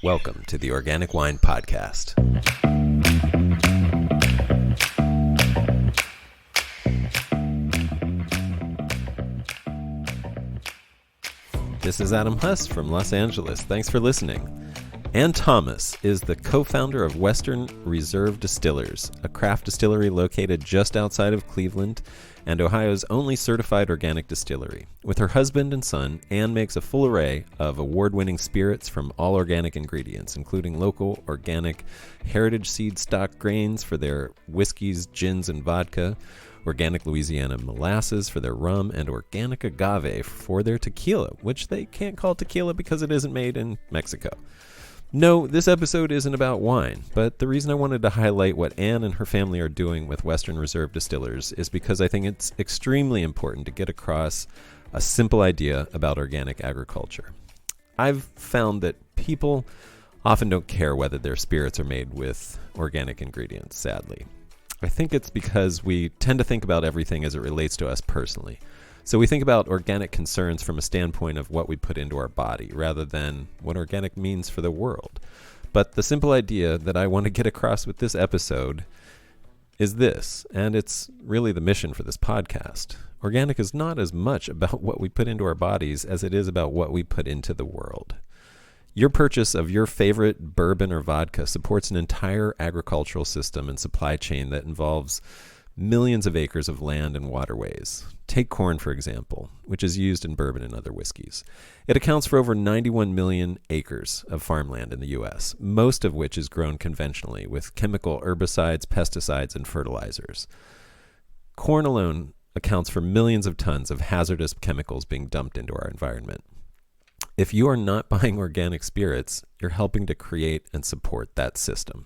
Welcome to the Organic Wine Podcast. This is Adam Huss from Los Angeles. Thanks for listening. Ann Thomas is the co-founder of Western Reserve Distillers, a craft distillery located just outside of Cleveland and Ohio's only certified organic distillery. With her husband and son, Ann makes a full array of award-winning spirits from all organic ingredients, including local, organic, heritage seed stock grains for their whiskies, gins, and vodka, organic Louisiana molasses for their rum, and organic agave for their tequila, which they can't call tequila because it isn't made in Mexico. No, this episode isn't about wine, but the reason I wanted to highlight what Ann and her family are doing with Western Reserve Distillers is because I think it's extremely important to get across a simple idea about organic agriculture. I've found that people often don't care whether their spirits are made with organic ingredients, sadly. I think it's because we tend to think about everything as it relates to us personally. So we think about organic concerns from a standpoint of what we put into our body rather than what organic means for the world. But the simple idea that I want to get across with this episode is this, and it's really the mission for this podcast. Organic is not as much about what we put into our bodies as it is about what we put into the world. Your purchase of your favorite bourbon or vodka supports an entire agricultural system and supply chain that involves millions of acres of land and waterways. Take corn, for example, which is used in bourbon and other whiskeys. It accounts for over 91 million acres of farmland in the U.S., most of which is grown conventionally with chemical herbicides, pesticides, and fertilizers. Corn alone accounts for millions of tons of hazardous chemicals being dumped into our environment. If you are not buying organic spirits, you're helping to create and support that system.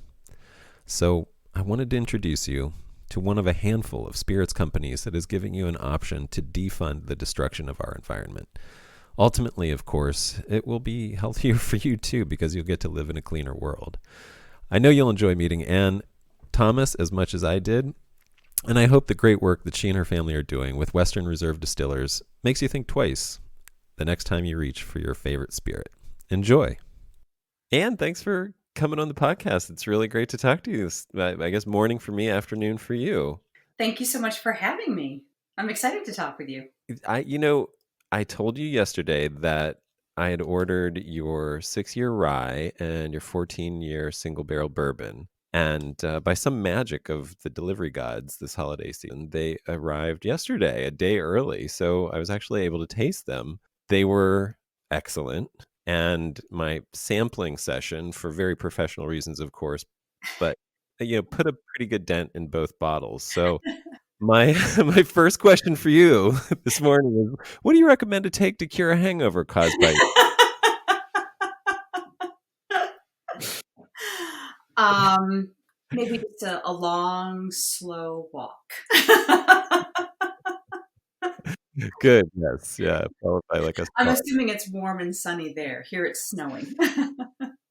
So I wanted to introduce you to one of a handful of spirits companies that is giving you an option to defund the destruction of our environment. Ultimately, of course, it will be healthier for you too because you'll get to live in a cleaner world. I know you'll enjoy meeting Ann Thomas as much as I did, and I hope the great work that she and her family are doing with Western Reserve Distillers makes you think twice the next time you reach for your favorite spirit. Enjoy. Ann, thanks for coming on the podcast. It's really great to talk to you. I guess morning for me, afternoon for you. Thank you so much for having me. I'm excited to talk with you. I told you yesterday that I had ordered your 6-year rye and your 14-year single barrel bourbon. And by some magic of the delivery gods this holiday season, they arrived yesterday, a day early. So I was actually able to taste them. They were excellent. And my sampling session, for very professional reasons, of course, but put a pretty good dent in both bottles. So my first question for you this morning is, what do you recommend to take to cure a hangover caused by Maybe just a long, slow walk. Good, yes, yeah, followed by like a I'm spa. assuming it's warm and sunny there. Here it's snowing.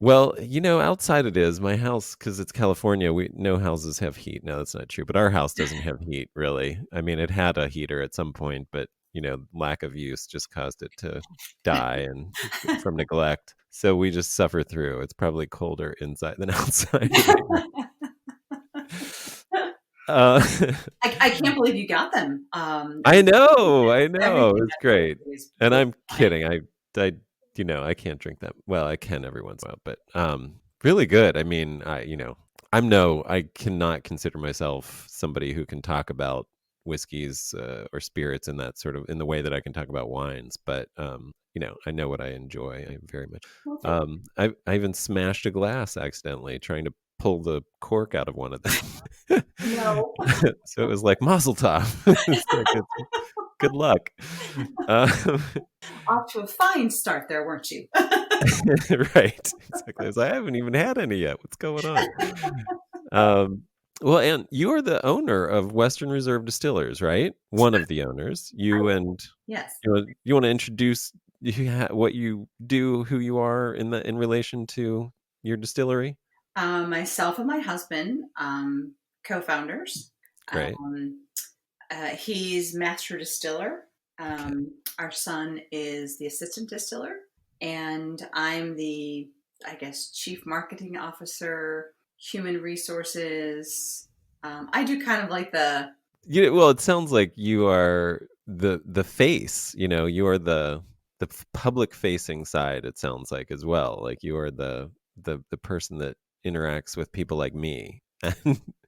Well, outside it is. My house, because it's California, no houses have heat. No, that's not true. But our house doesn't have heat, really. I mean, it had a heater at some point, but lack of use just caused it to die and from neglect. So we just suffer through. It's probably colder inside than outside. I can't believe you got them. I know. It's great. And really I'm kidding. I can't drink that. Well, I can every once in a while, but really good. I mean, I cannot consider myself somebody who can talk about whiskeys or spirits in the way that I can talk about wines, but I know what I enjoy. I very much. I even smashed a glass accidentally trying to pull the cork out of one of them. No. So it was like mazel tov. Good luck. Off to a fine start there, weren't you? Right, exactly. I haven't even had any yet. What's going on? Well, Ann, you are the owner of Western Reserve Distillers, right? One of the owners. Yes. You want to introduce what you do, who you are in relation to your distillery? Myself and my husband, co-founders. Great. He's master distiller. Our son is the assistant distiller, and I'm the I guess, chief marketing officer, human resources. I do kind of like Well, it sounds like you are the face. You are the public facing side. It sounds like as well. Like you are the person that interacts with people like me.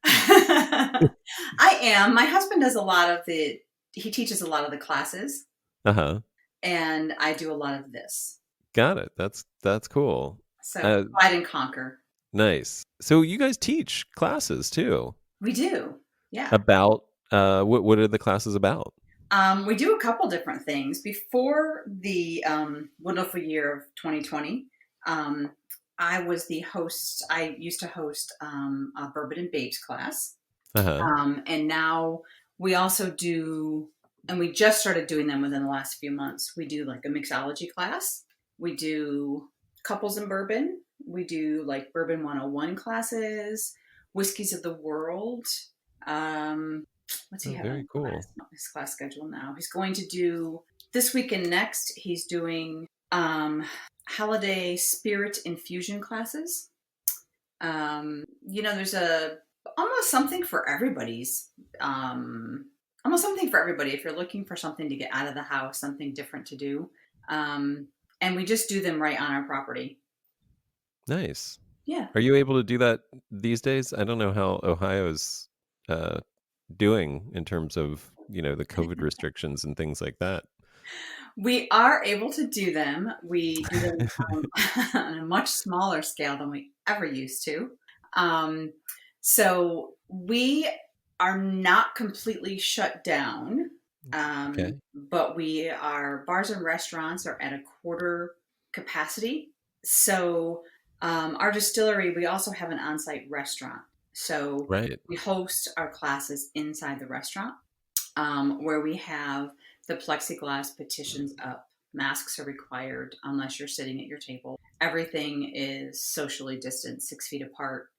I am. My husband does a lot of he teaches a lot of the classes, Uh-huh. and I do a lot of this. Got it. That's cool. So Uh, divide and conquer. nice. So you guys teach classes too We do. Yeah. about what are the classes about? We do a couple different things. Before the wonderful year of 2020, um, I was the host. I used to host a Bourbon and Babes class. Uh-huh. And now we also do, and we just started doing them within the last few months. We do like a mixology class. We do couples in bourbon. We do like Bourbon 101 classes, whiskeys of the world. What's he Oh, having very in cool. his class schedule now? He's going to do this week and next. He's doing holiday spirit infusion classes. There's almost something for everybody's. Almost something for everybody. If you're looking for something to get out of the house, something different to do, and we just do them right on our property. Nice. Yeah. Are you able to do that these days? I don't know how Ohio's uh, doing in terms of, the COVID restrictions and things like that. We are able to do them. We do them on a much smaller scale than we ever used to. So we are not completely shut down, Okay. but bars and restaurants are at a quarter capacity. So our distillery, we also have an on-site restaurant. So Right. we host our classes inside the restaurant, where we have the plexiglass partitions up. Masks are required unless you're sitting at your table. Everything is socially distanced, 6 feet apart.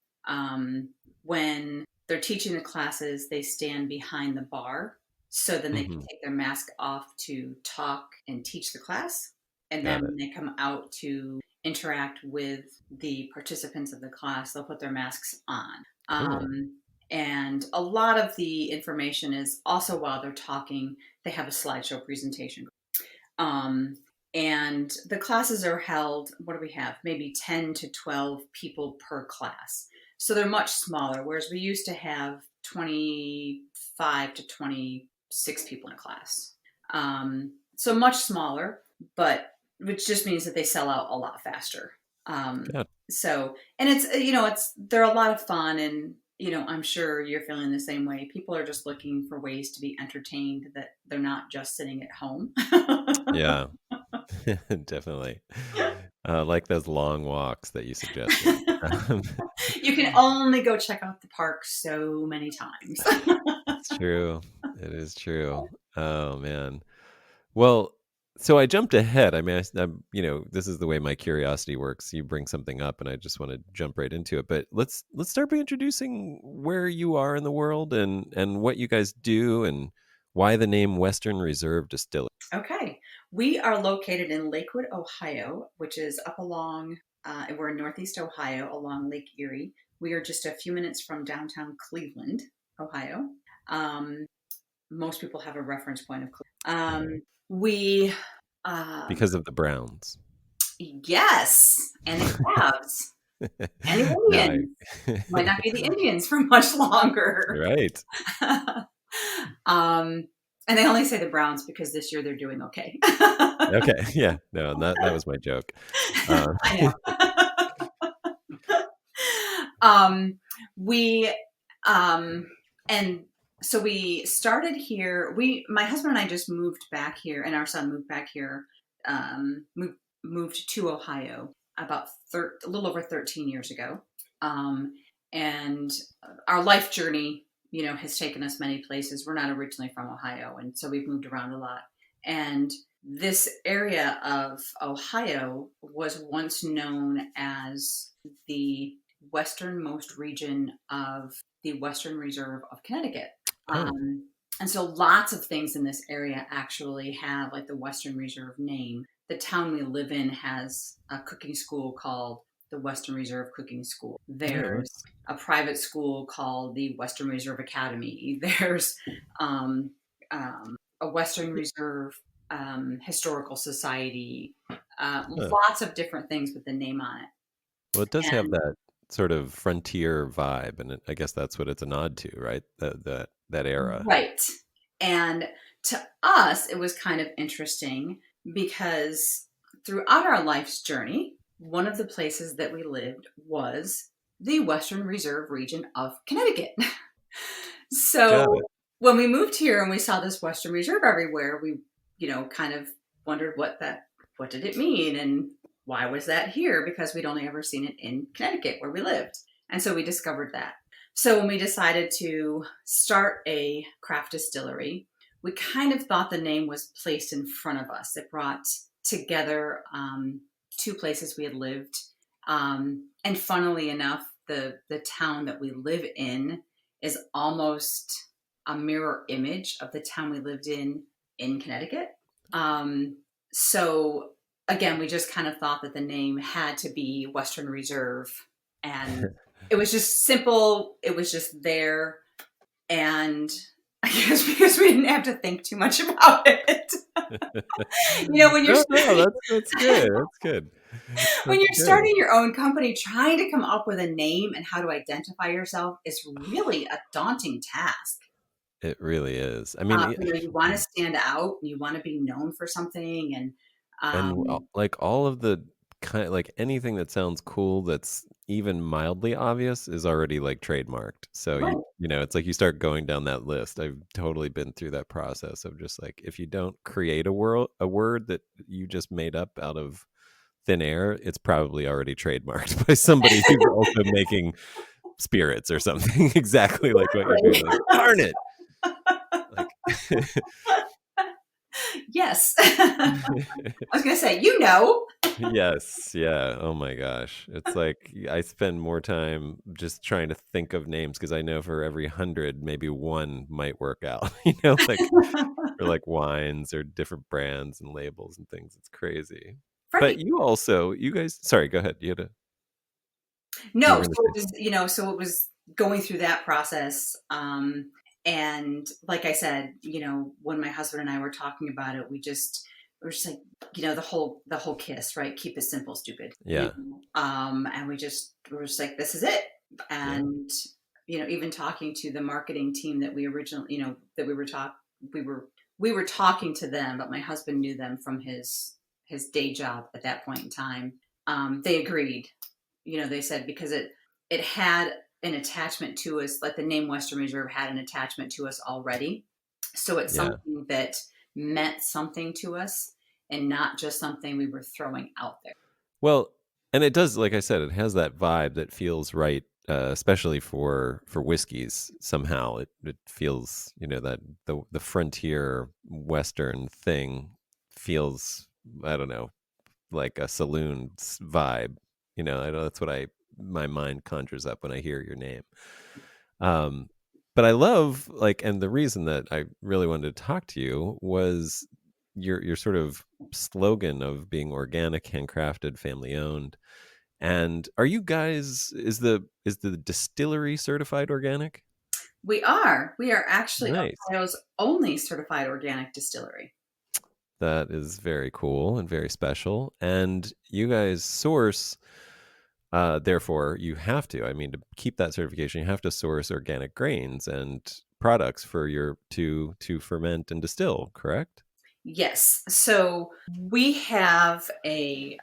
When they're teaching the classes, they stand behind the bar, so then they can Hmm. take their mask off to talk and teach the class. And then Got it. when they come out to interact with the participants of the class, they'll put their masks on. Cool. And a lot of the information is also while they're talking, they have a slideshow presentation. And the classes are held, what do we have? Maybe 10 to 12 people per class. So they're much smaller, whereas we used to have 25 to 26 people in a class. So much smaller, but which just means that they sell out a lot faster. Got And they're a lot of fun, and I'm sure you're feeling the same way. People are just looking for ways to be entertained, that they're not just sitting at home. Yeah. Definitely. Like those long walks that you suggested. You can only go check out the park so many times. It's true. It is true. Oh man. Well, so I jumped ahead. I mean, this is the way my curiosity works. You bring something up, and I just want to jump right into it. But let's start by introducing where you are in the world and what you guys do and why the name Western Reserve Distillers. Okay. We are located in Lakewood, Ohio, which is we're in Northeast Ohio along Lake Erie. We are just a few minutes from downtown Cleveland, Ohio. Most people have a reference point of Cleveland. We, Because of the Browns. yes, and the Cavs and the No, Indians. Might not be the Indians for much longer. right. And they only say the Browns because this year they're doing okay. Okay. Yeah. No, that was my joke. I know. We and so we started here. My husband and I just moved back here, and our son moved back here. Moved to Ohio about a little over 13 years ago, and our life journey, has taken us many places. We're not originally from Ohio, and so we've moved around a lot. And this area of Ohio was once known as the westernmost region of the Western Reserve of Connecticut. Oh. And so lots of things in this area actually have like the Western Reserve name. The town we live in has a cooking school called the Western Reserve Cooking School. Yeah, There's nice. a private school called the Western Reserve Academy. There's um, a Western Reserve Historical Society. Huh. Lots of different things with the name on it. Well, it does have And that sort of frontier vibe, and I guess that's what it's a nod to, right? That era. right. And to us, it was kind of interesting because throughout our life's journey, one of the places that we lived was the Western Reserve region of Connecticut. Got So it. when we moved here and we saw this Western Reserve everywhere, we, kind of wondered what did it mean and why was that here? Because we'd only ever seen it in Connecticut where we lived. And so we discovered that. So when we decided to start a craft distillery, we kind of thought the name was placed in front of us. It brought together two places we had lived. And funnily enough, the town that we live in is almost a mirror image of the town we lived in Connecticut. So again, we just kind of thought that the name had to be Western Reserve, and it was just simple. It was just there, and I guess because we didn't have to think too much about it. When you're No, no, that's good. That's good. when That's you're good. starting your own company, trying to come up with a name and how to identify yourself is really a daunting task. It really is. I mean, You want to stand out, you want to be known for something, and and um, like all of the kind, like anything that sounds cool that's even mildly obvious is already like trademarked. So right, it's like you start going down that list. I've totally been through that process of just like, if you don't create a word that you just made up out of thin air, it's probably already trademarked by somebody who's also making spirits or something exactly like what you're doing. Like, darn it. Like, yes. I was going to say, you know. yes, yeah. Oh my gosh. It's like I spend more time just trying to think of names because I know for every 100, maybe one might work out, like for like wines or different brands and labels and things. It's crazy. But Right. you guys, sorry, go ahead. You were No, going to so say it was, so it was going through that process. And like I said, when my husband and I were talking about it, we were just like, the whole kiss, right? Keep it simple, stupid. yeah, And we were just like, this is it. yeah, And, even talking to the marketing team that we originally, that we were, we were talking to them, but my husband knew them from his day job at that point in time. They agreed. They said because it had an attachment to us, like the name Western Reserve had an attachment to us already. So it's yeah. something that meant something to us and not just something we were throwing out there. Well, and it does, like I said, it has that vibe that feels right, especially for whiskeys. Somehow, it feels that the frontier Western thing feels, I don't know, like a saloon vibe. I know that's what my mind conjures up when I hear your name. Um, but I love, like, and the reason that I really wanted to talk to you was your sort of slogan of being organic, handcrafted, family owned. And are you guys, is the distillery certified organic? We are actually Nice. Ohio's only certified organic distillery. That is very cool and very special. And you guys source, therefore, you have to. I mean, to keep that certification, you have to source organic grains and products for your to ferment and distill. Correct? Yes. So we have a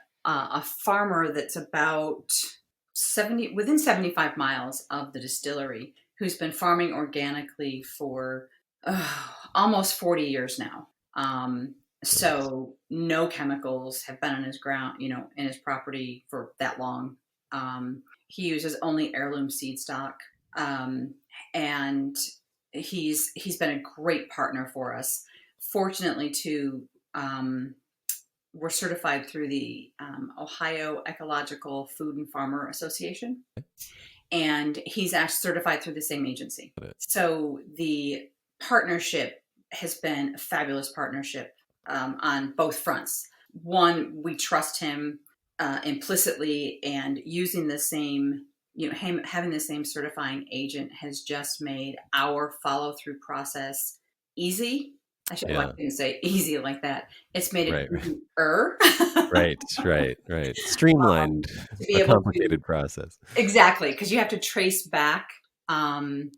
farmer that's about 75 miles of the distillery who's been farming organically for almost 40 years now. Nice. So no chemicals have been on his ground, in his property for that long. He uses only heirloom seed stock, and he's been a great partner for us. Fortunately, too, we're certified through the Ohio Ecological Food and Farmer Association, and he's actually certified through the same agency. Got it. So the partnership has been a fabulous partnership on both fronts. One, we trust him. implicitly, and using the same, having the same certifying agent has just made our follow through process easy. I Yeah. shouldn't say easy like that. It's made it Right. easier Right. Streamlined to be a able to, complicated process. exactly, because you have to trace back, um,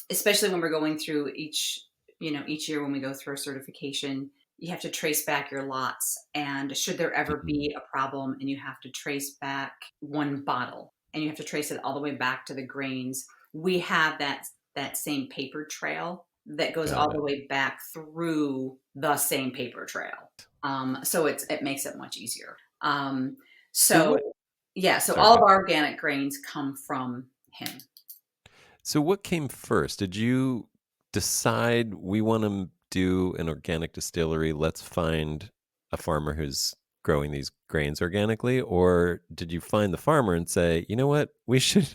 especially when we're going through each year when we go through a certification, you have to trace back your lots. And should there ever Mhm. be a problem, and you have to trace back one bottle, and you have to trace it all the way back to the grains, we have that same paper trail that goes Got all the it. way back through the same paper trail. So it makes it much easier. So So what? yeah, so Sorry, all go of ahead. our organic grains come from him. So what came first? Did you decide we want to do an organic distillery? Let's find a farmer who's growing these grains organically, or did you find the farmer and say, you know what, we should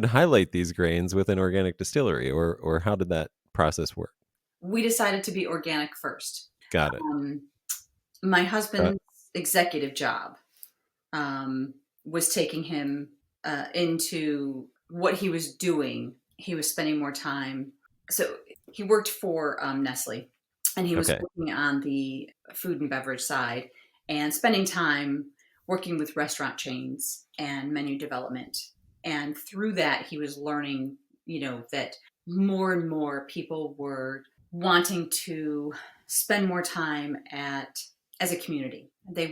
highlight these grains with an organic distillery, or how did that process work? We decided to be organic first. Got it. Um, my Uh, husband's executive job was taking him into what he was doing. He was spending more time. So he worked for Nestle, and he was okay. working on the food and beverage side and spending time working with restaurant chains and menu development. And through that, he was learning, that more and more people were wanting to spend more time as a community. They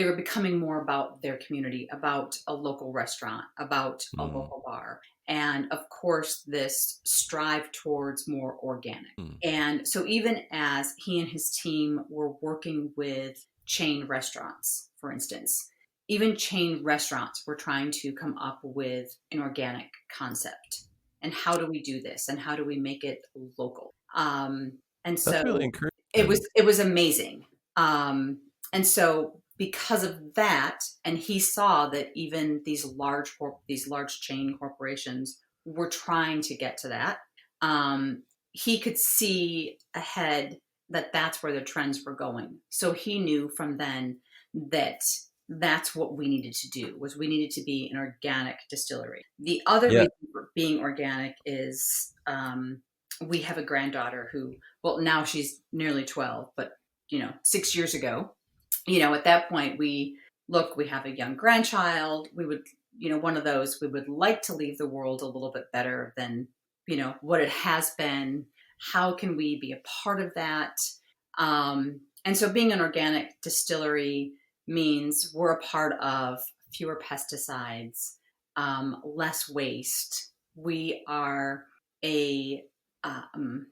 were becoming more about their community, about a local restaurant, about a Mm, local bar. And of course, this strive towards more organic. mm, And so, even as he and his team were working with chain restaurants, for instance, even chain restaurants were trying to come up with an organic concept. And how do we do this? And how do we make it local? And that's really so it was encouraging. it was amazing. And so because of that, and he saw that even these large chain corporations were trying to get to that. He could see ahead that that's where the trends were going. So he knew from then that that's what we needed to do, was we needed to be an organic distillery. The other Yeah. reason for being organic is we have a granddaughter who, well, now she's nearly 12, but 6 years ago, at that point, we have a young grandchild. We would, one of those, we would like to leave the world a little bit better than, what it has been. How can we be a part of that? And so being an organic distillery means we're a part of fewer pesticides, less waste. We are a, um,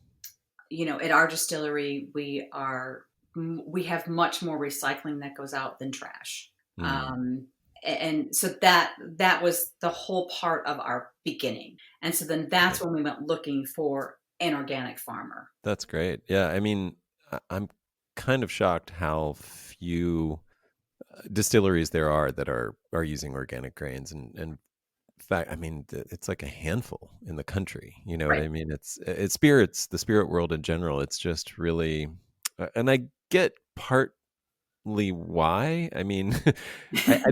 at our distillery, we have much more recycling that goes out than trash. Mm, Um, and so that was the whole part of our beginning. And so then that's right. when we went looking for an organic farmer. That's great. Yeah. I mean, I'm kind of shocked how few distilleries there are that are using organic grains, and in fact, I mean, it's like a handful in the country. You know what Right. I mean? It's spirits, the spirit world in general. It's just really, and I get partly why. I mean, I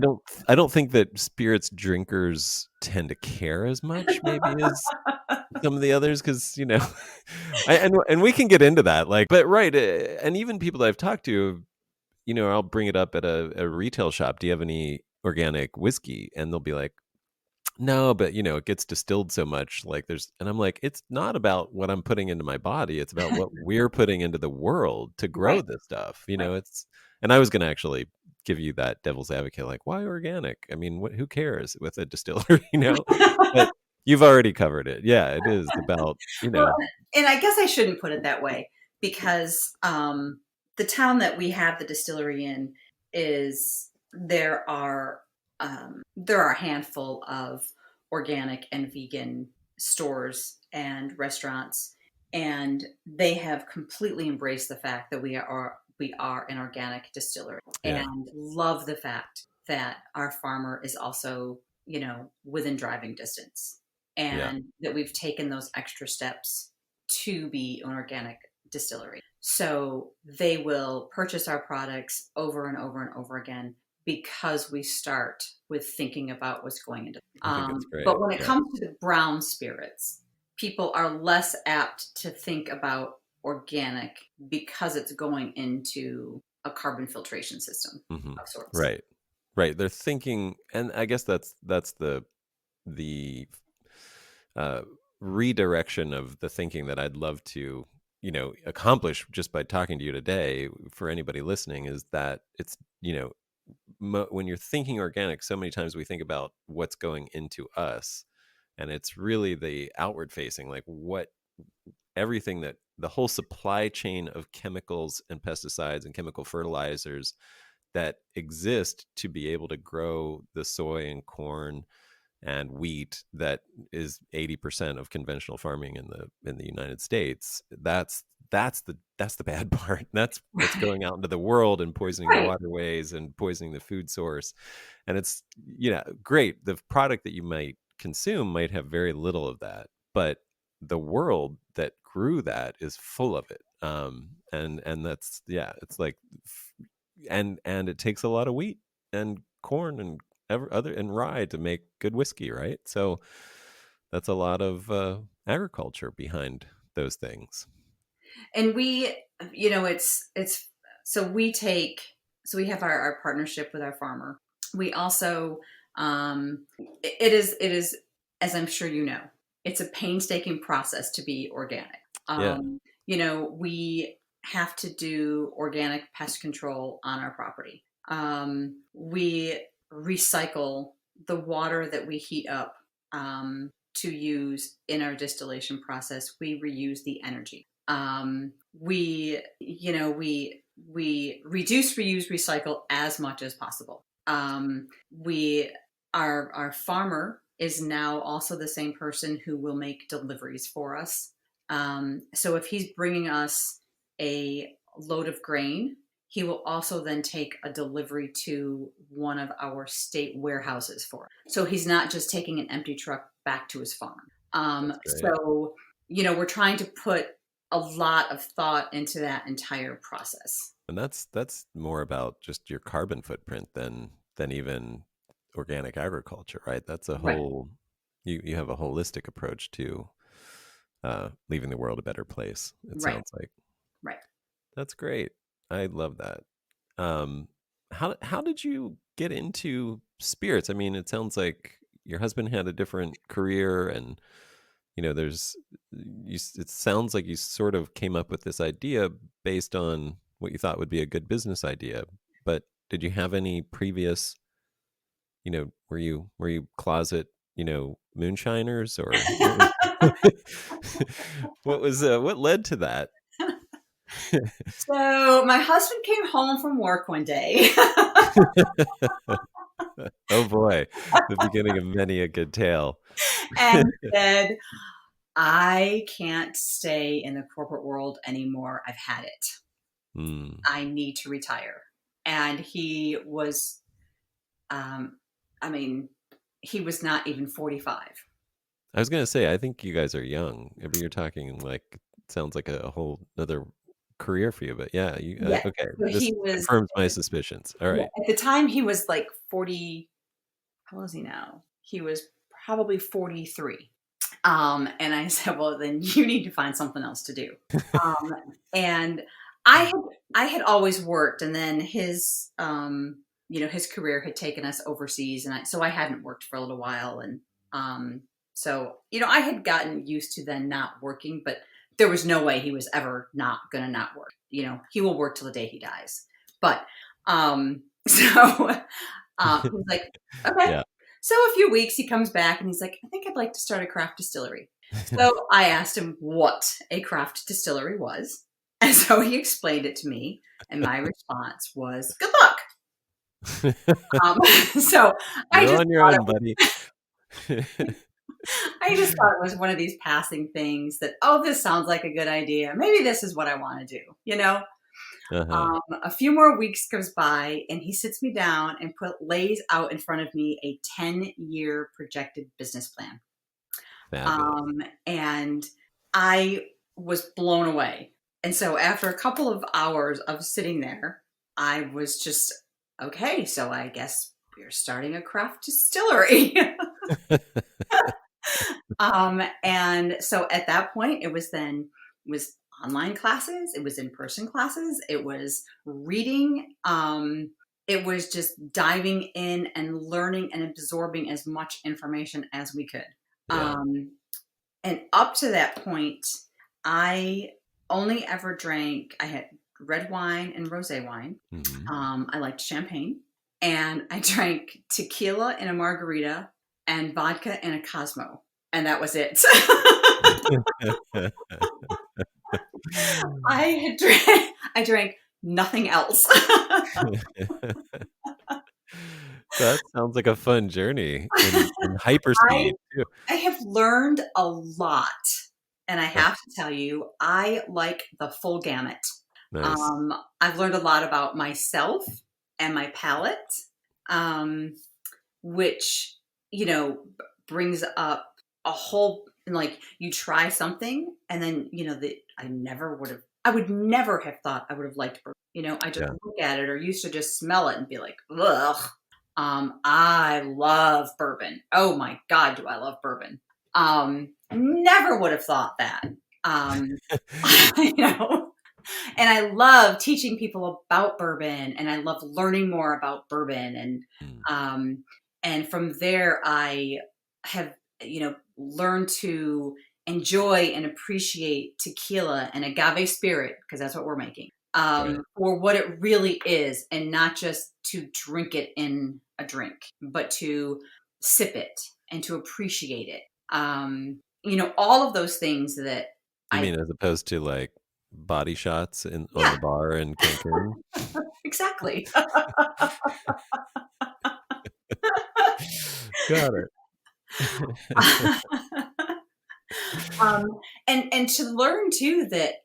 don't think that spirits drinkers tend to care as much, maybe, as some of the others, because and we can get into that, like, but right, and even people that I've talked to, I'll bring it up at a retail shop. Do you have any organic whiskey? And they'll be like, no, but it gets distilled so much. Like and I'm like, it's not about what I'm putting into my body. It's about what we're putting into the world to grow Right. this stuff. Right. And I was going to actually give you that devil's advocate, like, why organic? I mean, who cares with a distillery, but you've already covered it. Yeah, it is about, Well, and I guess I shouldn't put it that way, because the town that we have the distillery in is there are a handful of organic and vegan stores and restaurants, and they have completely embraced the fact that we are an organic distillery, yeah, and love the fact that our farmer is also within driving distance, yeah, and that we've taken those extra steps to be an organic distillery. So they will purchase our products over and over and over again, because we start with thinking about what's going into. I think it's great. But when it Yeah. comes to the brown spirits, people are less apt to think about organic because it's going into a carbon filtration system of sorts. Right. Right. They're thinking, and I guess that's the uh, redirection of the thinking that I'd love to, accomplish just by talking to you today for anybody listening, is that it's, when you're thinking organic, so many times we think about what's going into us, and it's really the outward facing, like everything that the whole supply chain of chemicals and pesticides and chemical fertilizers that exist to be able to grow the soy and corn and wheat that is 80% of conventional farming in the United States. That's the bad part. That's what's going out into the world and poisoning the Right. waterways and poisoning the food source. And it's, great. The product that you might consume might have very little of that, but the world that grew that is full of it. And that's, it's like, and it takes a lot of wheat and corn and other and rye to make good whiskey, right? So that's a lot of agriculture behind those things. And we, it's so we have our partnership with our farmer. We also, it is, as I'm sure you know, it's a painstaking process to be organic. Yeah. We have to do organic pest control on our property. We recycle the water that we heat up to use in our distillation process. We reuse the energy. We reduce, reuse, recycle as much as possible. Our farmer is now also the same person who will make deliveries for us. So if he's bringing us a load of grain, he will also then take a delivery to one of our state warehouses for it. So he's not just taking an empty truck back to his farm. So, we're trying to put a lot of thought into that entire process. And that's more about just your carbon footprint than even organic agriculture, right? That's a whole, you have a holistic approach to leaving the world a better place, it sounds like. Right. That's great. I love that. How did you get into spirits? I mean, it sounds like your husband had a different career, and it sounds like you sort of came up with this idea based on what you thought would be a good business idea. But did you have any previous, were you closet, moonshiners, or what led to that? So my husband came home from work one day. Oh boy, the beginning of many a good tale. And said, I can't stay in the corporate world anymore. I've had it. I need to retire. And he was, he was not even 45. I was going to say, I think you guys are young. I mean, you're talking like, sounds like a whole other career for you, but okay. So This confirms my suspicions. All right. At the time he was like 40. How old is he now? He was probably 43. And I said, well, then you need to find something else to do. And I had always worked, and then his career had taken us overseas, and so I hadn't worked for a little while, and so I had gotten used to then not working, but there was no way he was ever not gonna not work. He will work till the day he dies. But he was like, okay. Yeah. So a few weeks he comes back and he's like, I think I'd like to start a craft distillery. So I asked him what a craft distillery was. And so he explained it to me. And my response was, good luck. So I just on your own, buddy. I just thought it was one of these passing things that, this sounds like a good idea. Maybe this is what I want to do, A few more weeks goes by, and he sits me down and lays out in front of me a 10-year projected business plan. And I was blown away. And so after a couple of hours of sitting there, I was just okay, so I guess we're starting a craft distillery. And so at that point, it was online classes, it was in-person classes, it was reading, it was just diving in and learning and absorbing as much information as we could. Yeah. And up to that point, I only ever drank, I had red wine and rosé wine. Hmm. I liked champagne, and I drank tequila in a margarita and vodka in a Cosmo, and that was it. I drank nothing else. That sounds like a fun journey in I hyperspeed too. I have learned a lot, and I Oh, have to tell you, I like the full gamut. nice. I've learned a lot about myself and my palate, um, which, you know, brings up a whole, like, you try something and then, I would never have thought I would have liked bourbon. I just Yeah. look at it or used to just smell it and be like, ugh. I love bourbon. Oh my God, do I love bourbon. Never would have thought that. Um, you know, and I love teaching people about bourbon, and I love learning more about bourbon, Mm. and from there I have learned to enjoy and appreciate tequila and agave spirit, because that's what we're making, Right. for what it really is, and not just to drink it in a drink, but to sip it and to appreciate it. All of those things that You I mean as opposed to like body shots on yeah, the bar in Cancun? exactly. Got it. um, and to learn too that,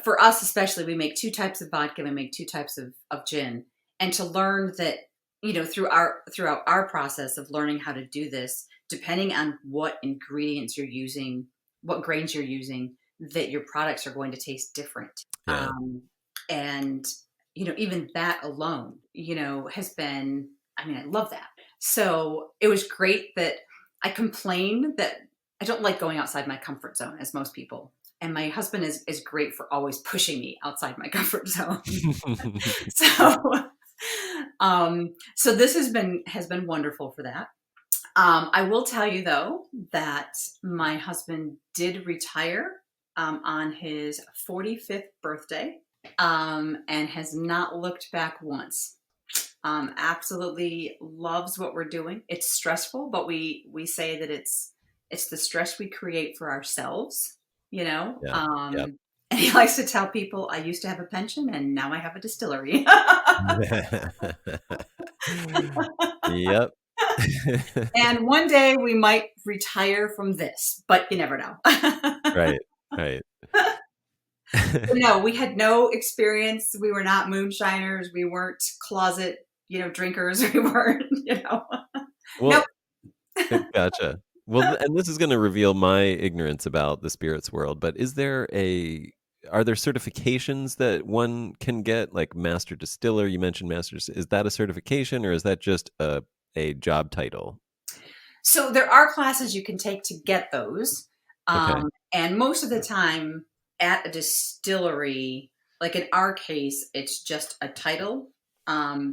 for us especially, we make two types of vodka, we make two types of gin, and to learn that, throughout our process of learning how to do this, depending on what ingredients you're using, what grains you're using, that your products are going to taste different. Yeah. And even that alone, has been, I mean, I love that. So it was great that I complained that I don't like going outside my comfort zone, as most people. And my husband is great for always pushing me outside my comfort zone. so so this has been wonderful for that. I will tell you though that my husband did retire on his 45th birthday, and has not looked back once. Absolutely loves what we're doing. It's stressful, but we say that it's the stress we create for ourselves, you know. Yeah. Yep. Um, and he likes to tell people, I used to have a pension and now I have a distillery. Yep. And one day we might retire from this, but you never know. Right. Right. But no, we had no experience. We were not moonshiners. We weren't closet, drinkers. We weren't, Well, nope. gotcha. Well, and this is going to reveal my ignorance about the spirits world, but are there certifications that one can get, like master distiller? You mentioned is that a certification, or is that just a job title? So there are classes you can take to get those. Okay. And most of the time at a distillery, like in our case, it's just a title,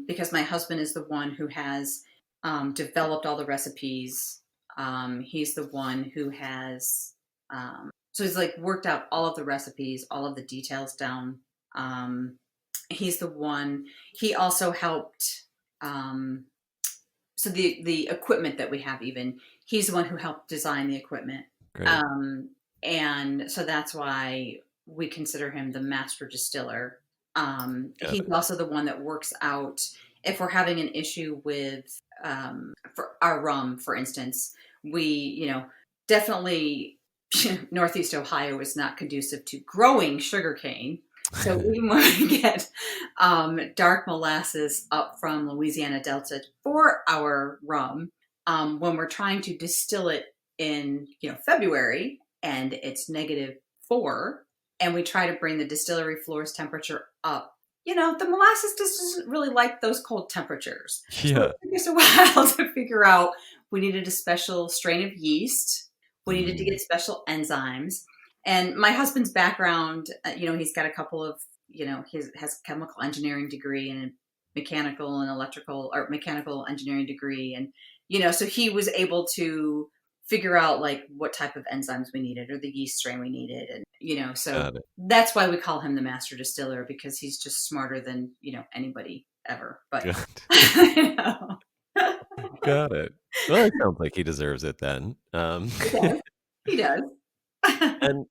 because my husband is the one who has developed all the recipes. He's the one who has, so he's like worked out all of the recipes, all of the details down. Um, he's the one, he also helped. So the equipment that we have, even he's the one who helped design the equipment, Great. um, and so that's why we consider him the master distiller. Got He's it. also the one that works out if we're having an issue with, for our rum, for instance. We, definitely Northeast Ohio is not conducive to growing sugarcane. So even when we get dark molasses up from Louisiana Delta for our rum, when we're trying to distill it in February and it's -4, and we try to bring the distillery floor's temperature up, the molasses just doesn't really like those cold temperatures. So Yeah. it took us a while to figure out we needed a special strain of yeast. We needed to Mm, get special enzymes. And my husband's background, he's got a couple of, he has a chemical engineering degree and a mechanical and electrical or mechanical engineering degree. And, so he was able to figure out like what type of enzymes we needed or the yeast strain we needed. And, so got it. that's why we call him the master distiller, because he's just smarter than, anybody ever. But, Got you know, got it. Well, it sounds like he deserves it then. he does. He does. And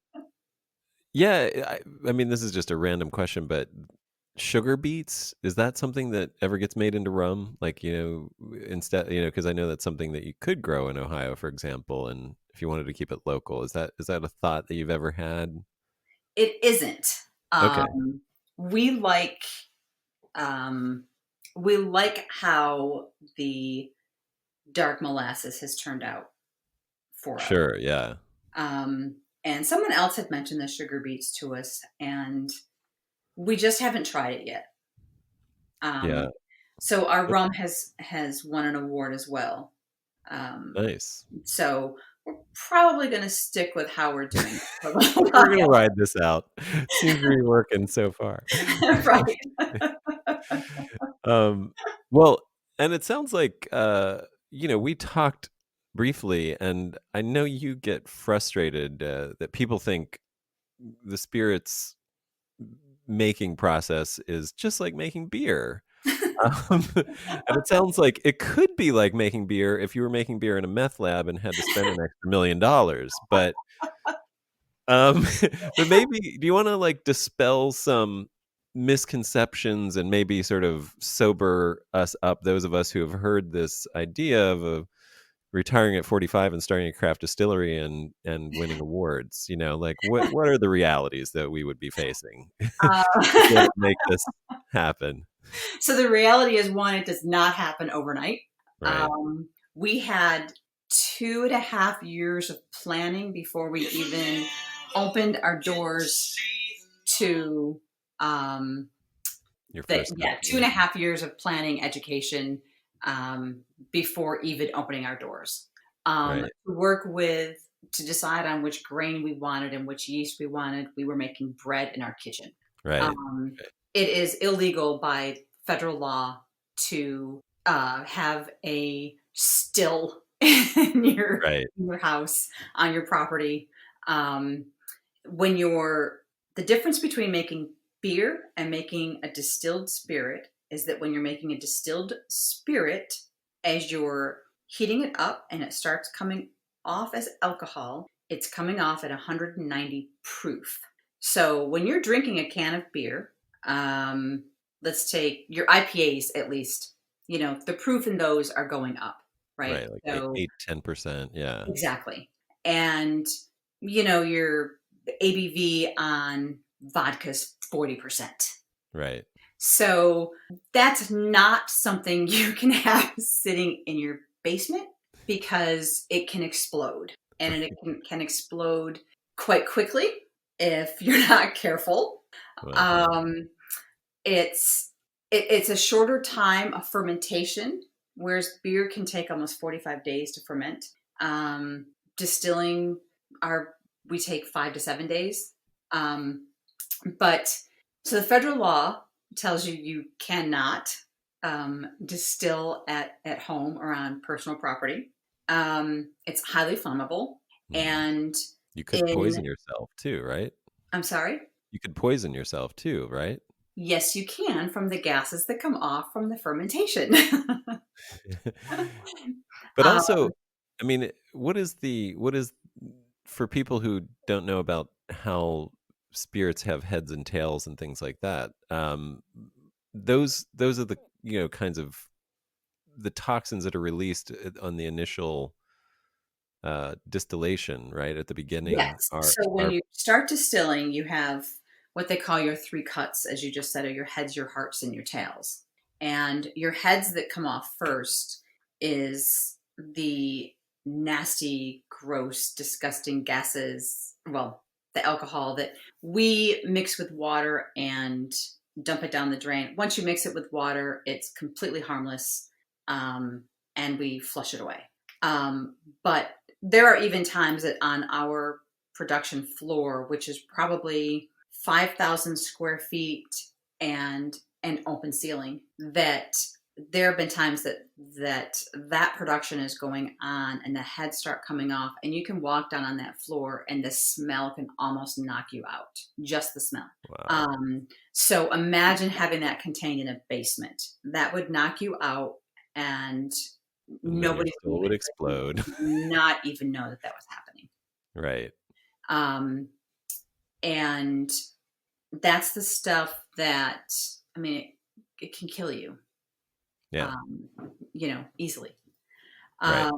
yeah, I mean, this is just a random question, but sugar beets, is that something that ever gets made into rum? Like, instead, because I know that's something that you could grow in Ohio, for example, and if you wanted to keep it local, is that a thought that you've ever had? It isn't. Okay, We like we like how the dark molasses has turned out for us. sure, yeah, And someone else had mentioned the sugar beets to us, and we just haven't tried it yet. yeah, So our rum okay, has won an award as well. Um, nice. so we're probably going to stick with how we're doing it for a We're gonna little ride this out. Seems to be working so far. while. Right. Um, well, and it sounds like we talked briefly, and I know you get frustrated that people think the spirits making process is just like making beer. And it sounds like it could be like making beer if you were making beer in a meth lab and had to spend an extra $1 million. Um, but maybe do you want to like dispel some misconceptions and maybe sort of sober us up, those of us who have heard this idea of retiring at 45 and starting a craft distillery and winning awards? Like what are the realities that we would be facing to be able Uh, to make this happen? so the reality is, one, it does not happen overnight. Right, We had 2.5 years of planning before we even opened our doors to your the first yeah, two and customer. a half years of planning education before even opening our doors. Right, To work with to decide on which grain we wanted and which yeast we wanted. We were making bread in our kitchen. right, Um, it is illegal by federal law to have a still right, in your house on your property. Um, when you're the difference between making beer and making a distilled spirit is that when you're making a distilled spirit, as you're heating it up and it starts coming off as alcohol, it's coming off at 190 proof. So when you're drinking a can of beer, um, let's take your IPAs at least, the proof in those are going up, right? right. Like So 8-10%. Yeah, exactly. And, your ABV on vodka's 40%. right. So that's not something you can have sitting in your basement because it can explode. And it can explode quite quickly if you're not careful. Uh-huh. Um, it's a shorter time of fermentation, whereas beer can take almost 45 days to ferment. Um, Distilling, our we take 5 to 7 days. Um, but so the federal law tells you cannot distill at home or on personal property. It's highly flammable, Mhm. and You could in poison yourself too, right? I'm sorry. You could poison yourself too, right? Yes, you can from the gases that come off from the fermentation. But um, also, I mean, what is for people who don't know about how spirits have heads and tails and things like that, those are the, kinds of the toxins that are released on the initial distillation, right? At the beginning yes. are So when are you start distilling, you have what they call your three cuts, as you just said, are your heads, your hearts, and your tails. And your heads that come off first is the nasty, gross, disgusting gases. Well, the alcohol that we mix with water and dump it down the drain. Once you mix it with water, it's completely harmless, and we flush it away. But there are even times that on our production floor, which is probably 5,000 square feet and an open ceiling, that there have been times that production is going on and the heads start coming off, and you can walk down on that floor and the smell can almost knock you out, just the smell. Wow. So imagine having that contained in a basement. That would knock you out, and And then your nobody soul would explode. not even know that was happening. Right. And that's the stuff that, I mean, it can kill you. Yeah. Easily. Right.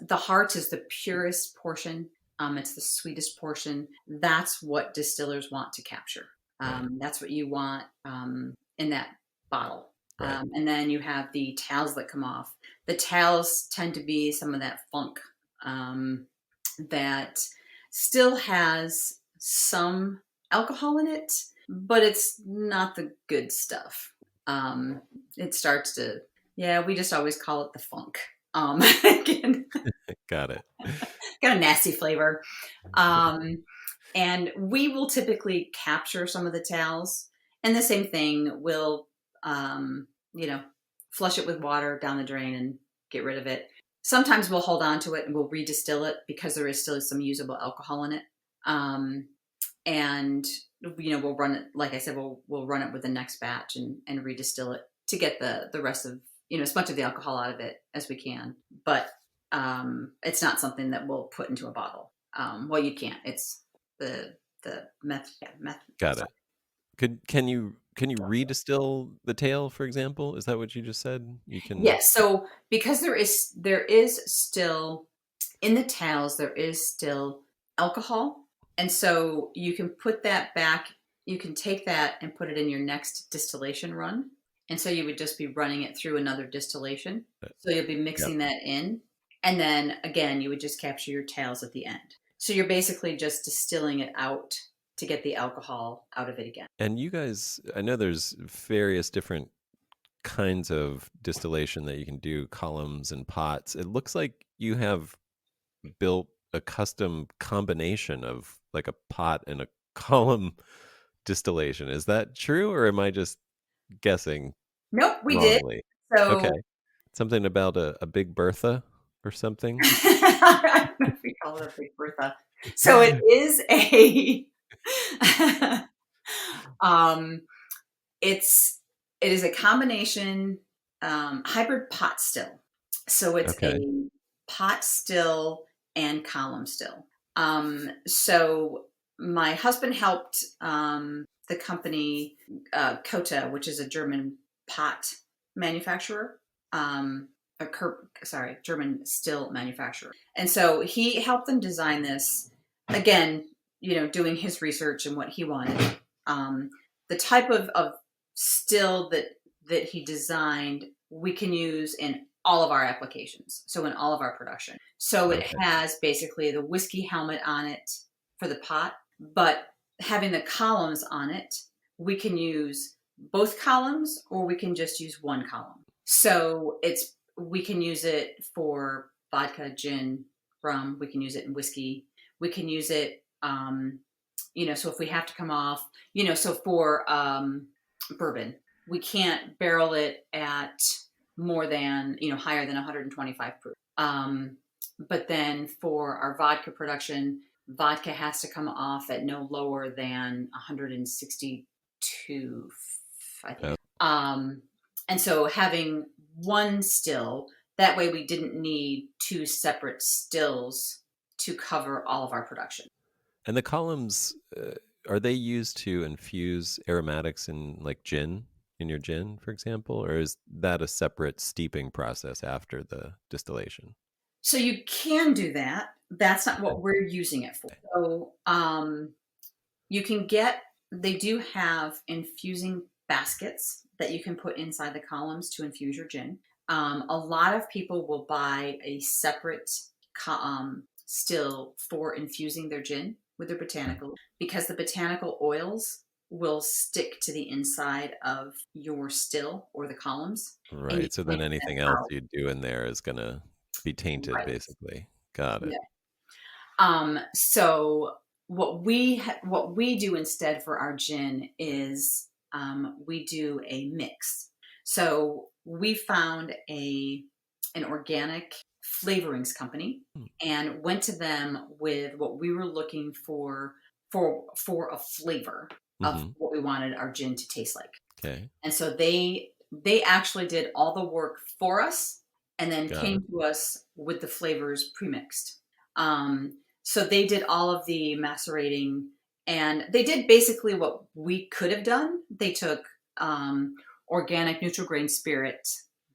The heart is the purest portion. It's the sweetest portion. That's what distillers want to capture. Right. That's what you want in that bottle. Right. And then you have the tails that come off. The tails tend to be some of that funk that still has some alcohol in it, but it's not the good stuff. It starts to, we just always call it the funk. Again, Got it. got a nasty flavor. And we will typically capture some of the tails, and the same thing, we'll, flush it with water down the drain and get rid of it. Sometimes we'll hold on to it and we'll redistill it because there is still some usable alcohol in it. And we'll run it, like I said, we'll run it with the next batch and redistill it to get the rest of, as much of the alcohol out of it as we can. But it's not something that we'll put into a bottle. Well, you can't. It's the meth. Got it. Can you redistill the tail, for example? Is that what you just said? You can. Yes. So because there is still in the tails, there is still alcohol. And so you can put that back, you can take that and put it in your next distillation run. And so you would just be running it through another distillation. So you'll be mixing that in. And then again, you would just capture your tails at the end. So you're basically just distilling it out to get the alcohol out of it again. And you guys, I know there's various different kinds of distillation that you can do, columns and pots. It looks like you have built a custom combination of like a pot and a column distillation. Is that true, or am I just guessing? Nope, we wrongly? did. So okay, something about a Big Bertha or something. I don't know if we call it a Big Bertha. So it is a it is a combination hybrid pot still. So it's a pot still and column still. So my husband helped the company Kota, which is a German pot manufacturer, German still manufacturer. And so he helped them design this, again, doing his research and what he wanted. The type of still that he designed, we can use in all of our applications. So in all of our production. So it has basically the whiskey helmet on it for the pot, but having the columns on it, we can use both columns or we can just use one column. So we can use it for vodka, gin, rum. We can use it in whiskey. We can use it, so if we have to come off, so for bourbon, we can't barrel it at more than, higher than 125 proof. But then for our vodka production, vodka has to come off at no lower than 162, I think. And so having one still, that way we didn't need two separate stills to cover all of our production. And the columns, are they used to infuse aromatics in like gin, in your gin, for example? Or is that a separate steeping process after the distillation? So you can do that. That's not what we're using it for. So you can they do have infusing baskets that you can put inside the columns to infuse your gin. A lot of people will buy a separate still for infusing their gin with their botanical, because the botanical oils will stick to the inside of your still or the columns, and you Right. So then can't get anything them else out. you do in there is gonna be tainted, Right. basically. Got it. Yeah. So what we do instead for our gin is we do a mix. So we found an organic flavorings company Hmm. and went to them with what we were looking for a flavor of Mm-hmm. what we wanted our gin to taste like. Okay. And so they actually did all the work for us and then Got it. came to us with the flavors premixed. So they did all of the macerating and they did basically what we could have done. They took organic neutral grain spirit,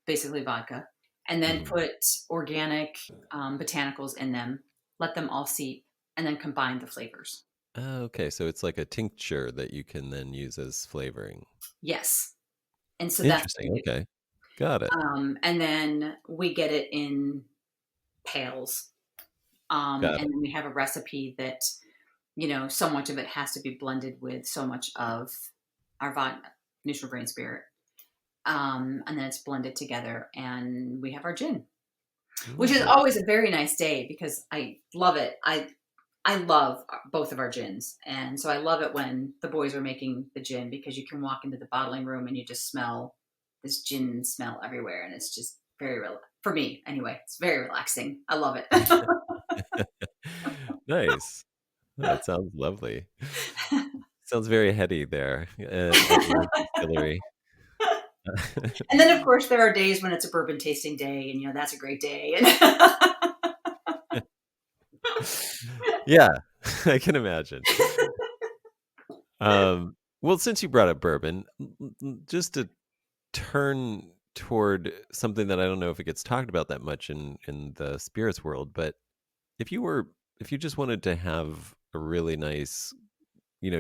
basically vodka, and then Mm-hmm. put organic botanicals in them, let them all seep, and then combine the flavors. Oh, okay. So it's like a tincture that you can then use as flavoring. Yes. And so that's what Interesting. we do. Okay. Got it. And then we get it in pails. Got And it. then we have a recipe that, so much of it has to be blended with so much of our vodka, neutral grain spirit. And then it's blended together and we have our gin, which is Ooh. always a very nice day because I love it. I love both of our gins. And so I love it when the boys are making the gin because you can walk into the bottling room and you just smell this gin smell everywhere. And it's just very real for me anyway. It's very relaxing. I love it. Nice. That sounds lovely. Sounds very heady there at your distillery. And then, of course, there are days when it's a bourbon tasting day, and that's a great day. Yeah, I can imagine. Well, since you brought up bourbon, just to turn toward something that I don't know if it gets talked about that much in the spirits world, but if you were if you just wanted to have a really nice,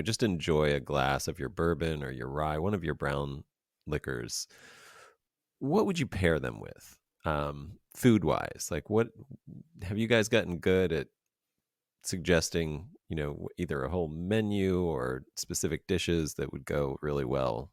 just enjoy a glass of your bourbon or your rye, one of your brown liquors, what would you pair them with? Food wise, like what have you guys gotten good at suggesting, either a whole menu or specific dishes that would go really well?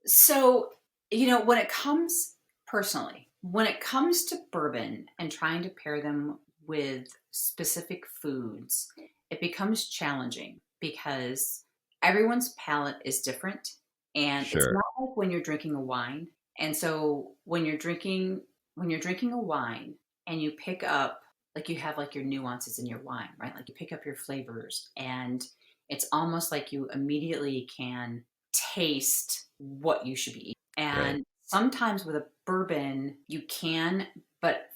So, when it comes personally, when it comes to bourbon and trying to pair them with specific foods, it becomes challenging because everyone's palate is different. And it's Sure. not like when you're drinking a wine. And so when you're drinking a wine and you pick up like you have like your nuances in your wine, right? Like you pick up your flavors and it's almost like you immediately can taste what you should be eating. Right. And sometimes with a bourbon, you can, but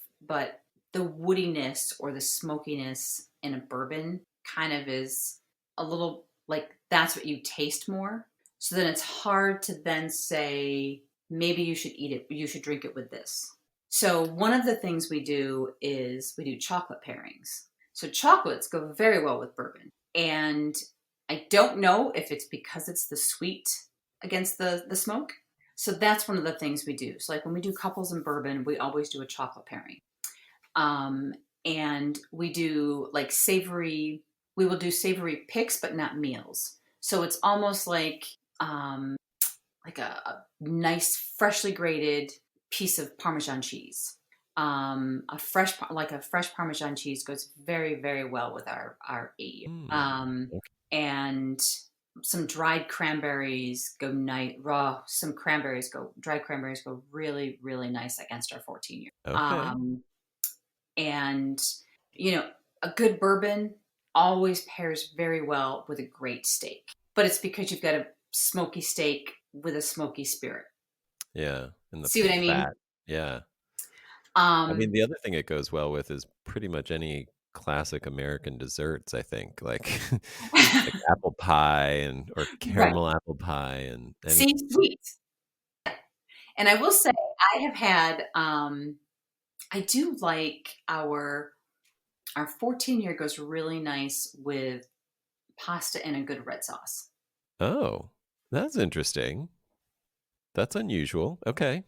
the woodiness or the smokiness in a bourbon kind of is a little like that's what you taste more. So then it's hard to then say maybe you should eat it, you should drink it with this. So one of the things we do is we do chocolate pairings. So chocolates go very well with bourbon. And I don't know if it's because it's the sweet against the smoke. So that's one of the things we do. So like when we do couples and bourbon, we always do a chocolate pairing. Um, and we do like savory. We will do savory picks, but not meals. So it's almost like a nice, freshly grated piece of Parmesan cheese. A fresh Parmesan cheese goes very, very well with our A. Mm, okay. And some dried cranberries go nice raw. Dried cranberries go really, really nice against our 14-year. Okay. And you know, a good bourbon always pairs very well with a great steak. But it's because you've got a smoky steak with a smoky spirit. Yeah. And the See what I mean? fat. Yeah. I mean, Um, the other thing it goes well with is pretty much any classic American desserts, I think, like like apple pie and or right. caramel apple pie and any. See, sweet. And I will say, I have had. I do like our 14-year goes really nice with pasta and a good red sauce. Oh, that's interesting. That's unusual. Okay.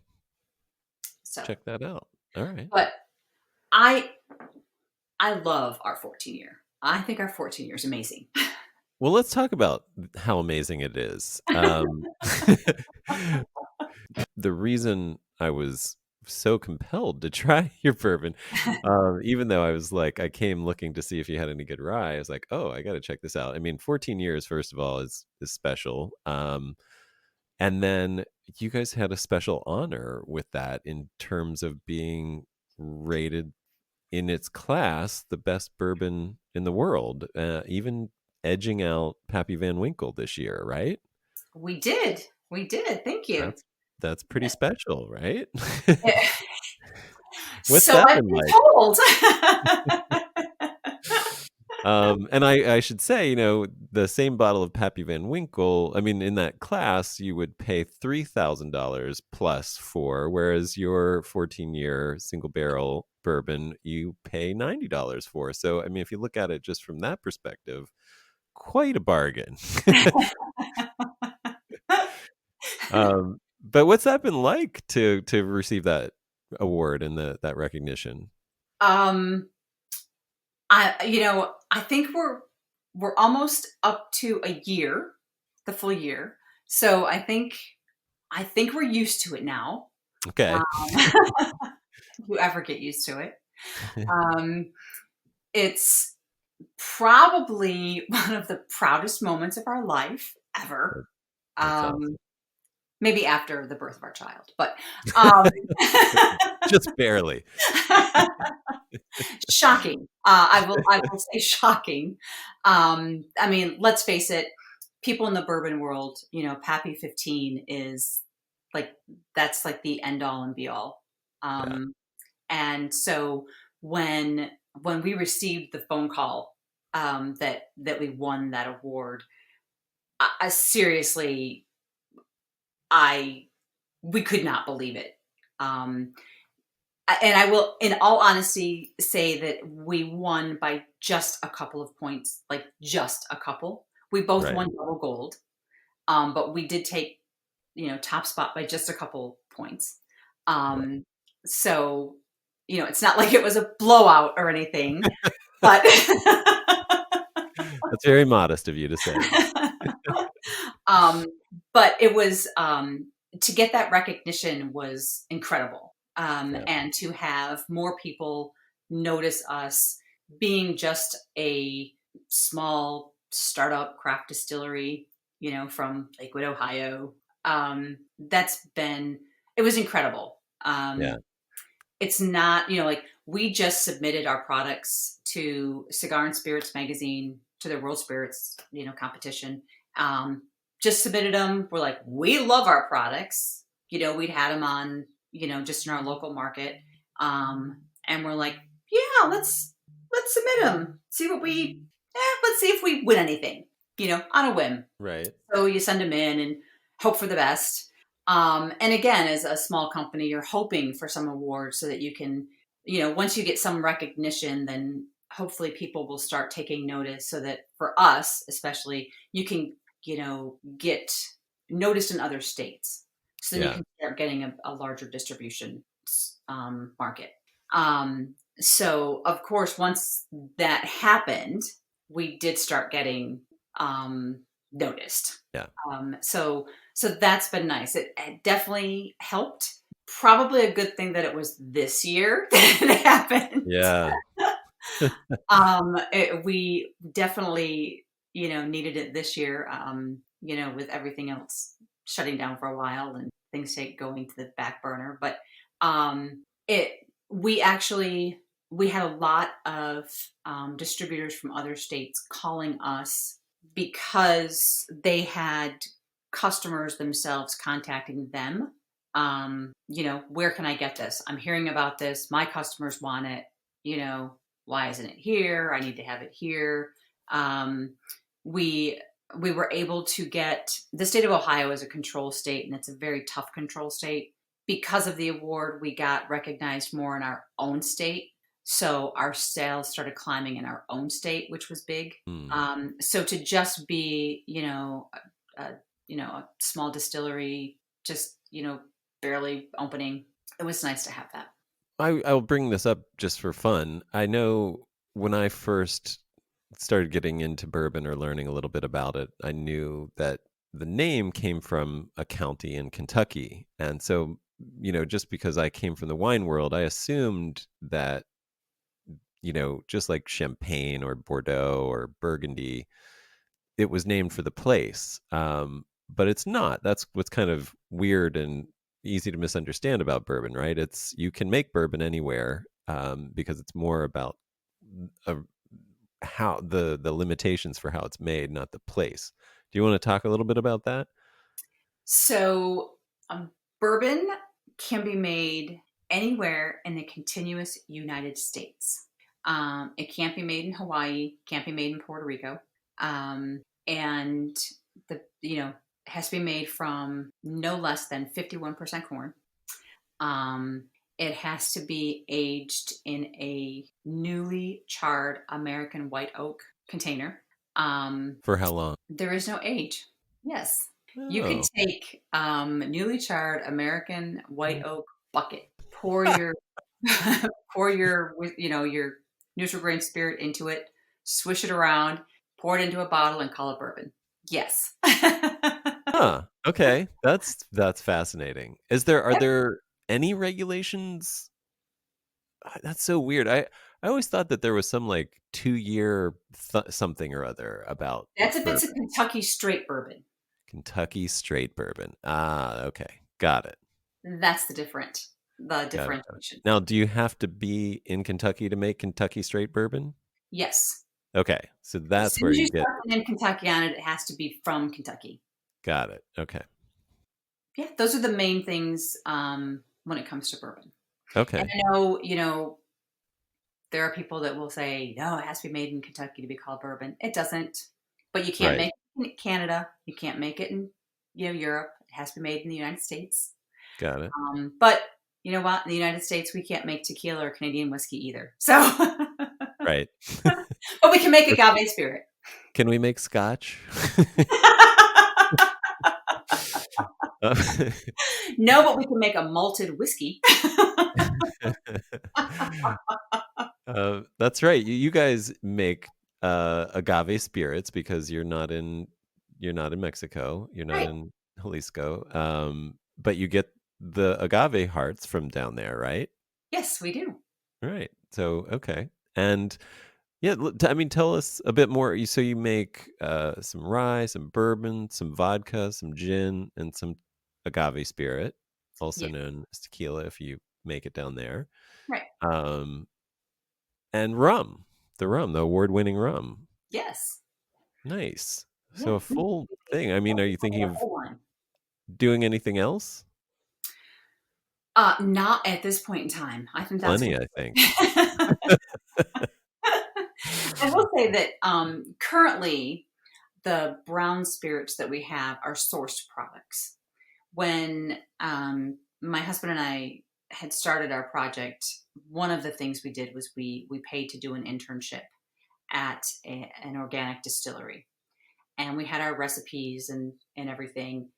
So, Check that out. All right. but I I love our 14-year. I think our 14-year is amazing. Well, let's talk about how amazing it is. The reason I was so compelled to try your bourbon, even though I was like, I came looking to see if you had any good rye. I was like, oh, I got to check this out. I mean, 14 years, first of all, is special. And then you guys had a special honor with that in terms of being rated in its class the best bourbon in the world, even edging out Pappy Van Winkle this year, right? We did. We did. Thank you. That's that's pretty special, right? What's So that I've been been like? told. And I should say, the same bottle of Pappy Van Winkle, I mean, in that class, you would pay $3,000 plus for, whereas your 14-year single barrel bourbon, you pay $90 for. So, I mean, if you look at it just from that perspective, quite a bargain. But what's that been like to receive that award and that recognition? um, I think we're almost up to a year, the full year. So I think we're used to it now. Okay. Um, if you ever get used to it, um, it's probably one of the proudest moments of our life ever. That's Um, awesome. maybe after the birth of our child, but um, Just barely. shocking. I will say shocking. I mean, let's face it. People in the bourbon world, Pappy 15 is like that's like the end all and be all. Yeah. Um, and so when we received the phone call that we won that award, I seriously, I we could not believe it. Um, and I will, in all honesty, say that we won by just a couple of points, like just a couple. We both Right. won double gold, but we did take, top spot by just a couple points. Right. Um, so, it's not like it was a blowout or anything, but That's very modest of you to say. um, but it was to get that recognition was incredible, Yeah. and to have more people notice us being just a small startup craft distillery, from Lakewood, Ohio. That's been it was incredible. Yeah. It's not, like we just submitted our products to Cigar and Spirits magazine to their World Spirits, competition. Um, just submitted them. We're like, we love our products. We'd had them on, just in our local market. And we're like, yeah, let's submit them. See what let's see if we win anything, on a whim. Right. So you send them in and hope for the best. And again, as a small company, you're hoping for some awards so that you can, once you get some recognition, then hopefully people will start taking notice so that for us, especially, you can, get noticed in other states. So then you Yeah. can start getting a larger distribution market. So, of course, once that happened, we did start getting noticed. Yeah. So that's been nice. It definitely helped. Probably a good thing that it was this year that it happened. Yeah. We definitely, needed it this year. With everything else shutting down for a while and things going to the back burner. But it we had a lot of distributors from other states calling us because they had customers themselves contacting them. Where can I get this? I'm hearing about this. My customers want it. Why isn't it here? I need to have it here. We we were able to get the state of Ohio is a control state, and it's a very tough control state. Because of the award, we got recognized more in our own state. So our sales started climbing in our own state, which was big. Hmm. So to just be, a small distillery, just, barely opening, it was nice to have that. I'll bring this up just for fun. I know when I first started getting into bourbon or learning a little bit about it, I knew that the name came from a county in Kentucky. And so, just because I came from the wine world, I assumed that, just like Champagne or Bordeaux or Burgundy, it was named for the place. But it's not. That's what's kind of weird and easy to misunderstand about bourbon, right? You can make bourbon anywhere, because it's more about a, how the limitations for how it's made, not the place. Do you want to talk a little bit about that? So, bourbon can be made anywhere in the continuous United States. It can't be made in Hawaii, can't be made in Puerto Rico, and it has to be made from no less than 51% corn. Um, it has to be aged in a newly charred American white oak container. Um, For how long? there is no age. Yes. You could Oh. take newly charred American white oak bucket, pour your your neutral grain spirit into it, swish it around, pour it into a bottle, and call it bourbon. Yes. Huh. Okay. That's fascinating. Are Yep. there any regulations? That's so weird. I always thought that there was some like 2-year something or other about That's if it's a bourbon. Kentucky straight bourbon. Kentucky straight bourbon. Ah, okay. Got it. That's the Got it. Got it. differentiation. Now, do you have to be in Kentucky to make Kentucky straight bourbon? Yes. Okay. So As that's soon where as you you get. start the name Kentucky on it, it has to be from Kentucky. Got it. Okay. Yeah, those are the main things when it comes to bourbon. And Okay. I know, there are people that will say, no, it has to be made in Kentucky to be called bourbon. It doesn't. But you can't Right. make it in Canada. You can't make it in Europe. It has to be made in the United States. Got it. But you know what? In the United States, we can't make tequila or Canadian whiskey either. So, Right. but we can make agave spirit. Can we make scotch? Uh, No, but we can make a malted whiskey. that's right. You guys make agave spirits because you're not in Mexico. You're not Right. in Jalisco. But you get the agave hearts from down there, right? Yes, we do. Right. So okay. And yeah, I mean, tell us a bit more. So you make some rye, some bourbon, some vodka, some gin, and some agave spirit, also Yeah. known as tequila if you make it down there. Right. Um, and rum, the award-winning rum. Yes. Nice. Yeah. So a full thing. I mean, are you thinking The of whole one. doing anything else? Not at this point in time. I think that's Plenty, what. I think. I will say that currently the brown spirits that we have are sourced products. When my husband and I had started our project, one of the things we did was we paid to do an internship at an organic distillery, and we had our recipes and everything,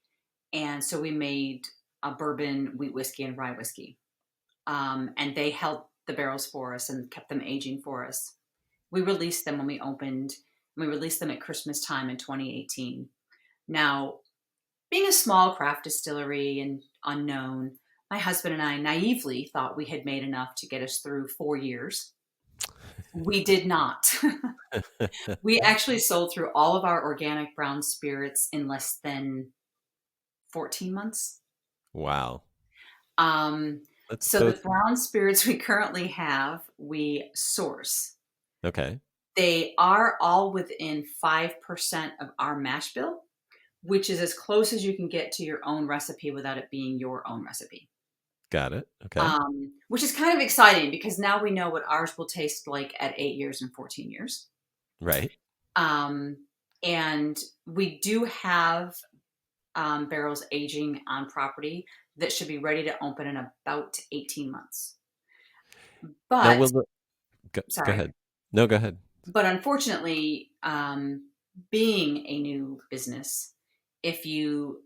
and so we made a bourbon, wheat whiskey, and rye whiskey, and they held the barrels for us and kept them aging for us. We released them when we opened. We released them at Christmas time in 2018. Now, being a small craft distillery and unknown, my husband and I naively thought we had made enough to get us through 4 years. We did not. We actually sold through all of our organic brown spirits in less than 14 months. Wow. Um, That's so the both. brown spirits we currently have, we source. Okay. They are all within 5% of our mash bill, which is as close as you can get to your own recipe without it being your own recipe. Got it. Okay. Which is kind of exciting because now we know what ours will taste like at 8 years and 14 years. Right. Um, and we do have barrels aging on property that should be ready to open in about 18 months. Now, But, go sorry, ahead. No, go ahead. but unfortunately, being a new business, if you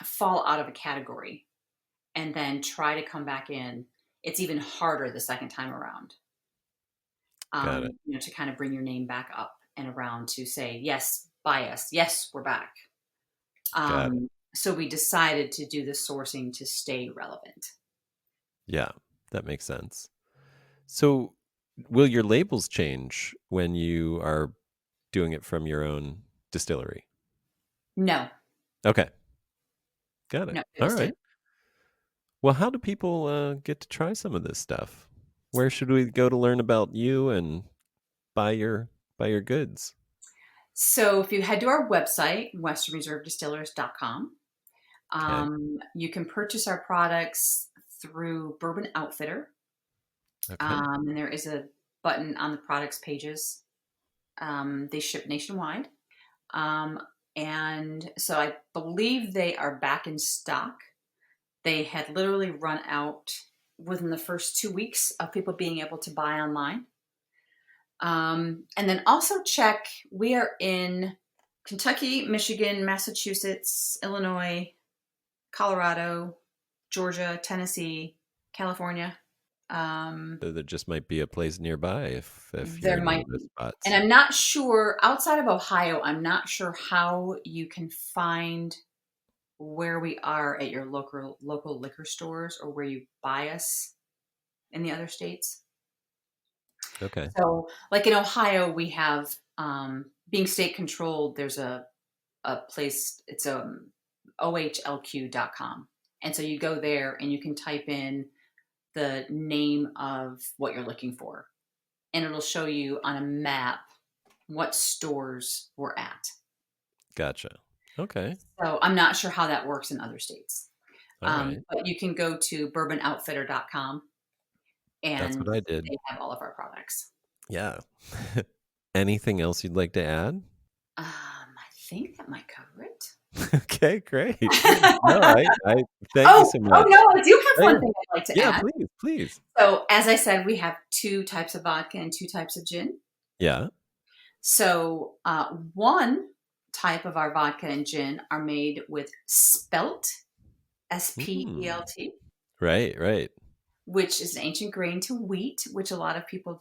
fall out of a category and then try to come back in, it's even harder the second time around. Got it. to kind of bring your name back up and around to say, yes, buy us. Yes, we're back. Got it. So we decided to do the sourcing to stay relevant. Yeah, that makes sense. So, will your labels change when you are doing it from your own distillery? No, Okay, got it. no, All it'll stay. right. Well, how do people get to try some of this stuff? Where should we go to learn about you and buy your goods? So if you head to our website, westernreservedistillers.com, Okay. you can purchase our products through Bourbon Outfitter. Okay. And there is a button on the products pages. They ship nationwide. Um, and so I believe they are back in stock. They had literally run out within the first 2 weeks of people being able to buy online. And then also check, we are in Kentucky, Michigan, Massachusetts, Illinois, Colorado, Georgia, Tennessee, California. So there just might be a place nearby if you're There in one might of those be. And spots. I'm not sure, outside of Ohio, I'm not sure how you can find where we are at your local liquor stores or where you buy us in the other states. Okay. So, like in Ohio, we have being state controlled. There's a place. It's ohlq.com, and so you go there and you can type in the name of what you're looking for, and it'll show you on a map what stores we're at. Gotcha. Okay. So I'm not sure how that works in other states, All right. but you can go to bourbonoutfitter.com, That's and what I did. they have all of our products. Yeah. Anything else you'd like to add? I think that might cover it. Okay, great. No, I thank you Oh, so oh much. no, I do have Oh yeah. one thing I'd like to Yeah, add. please, please. So, as I said, we have two types of vodka and two types of gin. Yeah. So, one type of our vodka and gin are made with spelt, Mm. spelt, Right, right. which is an ancient grain to wheat, which a lot of people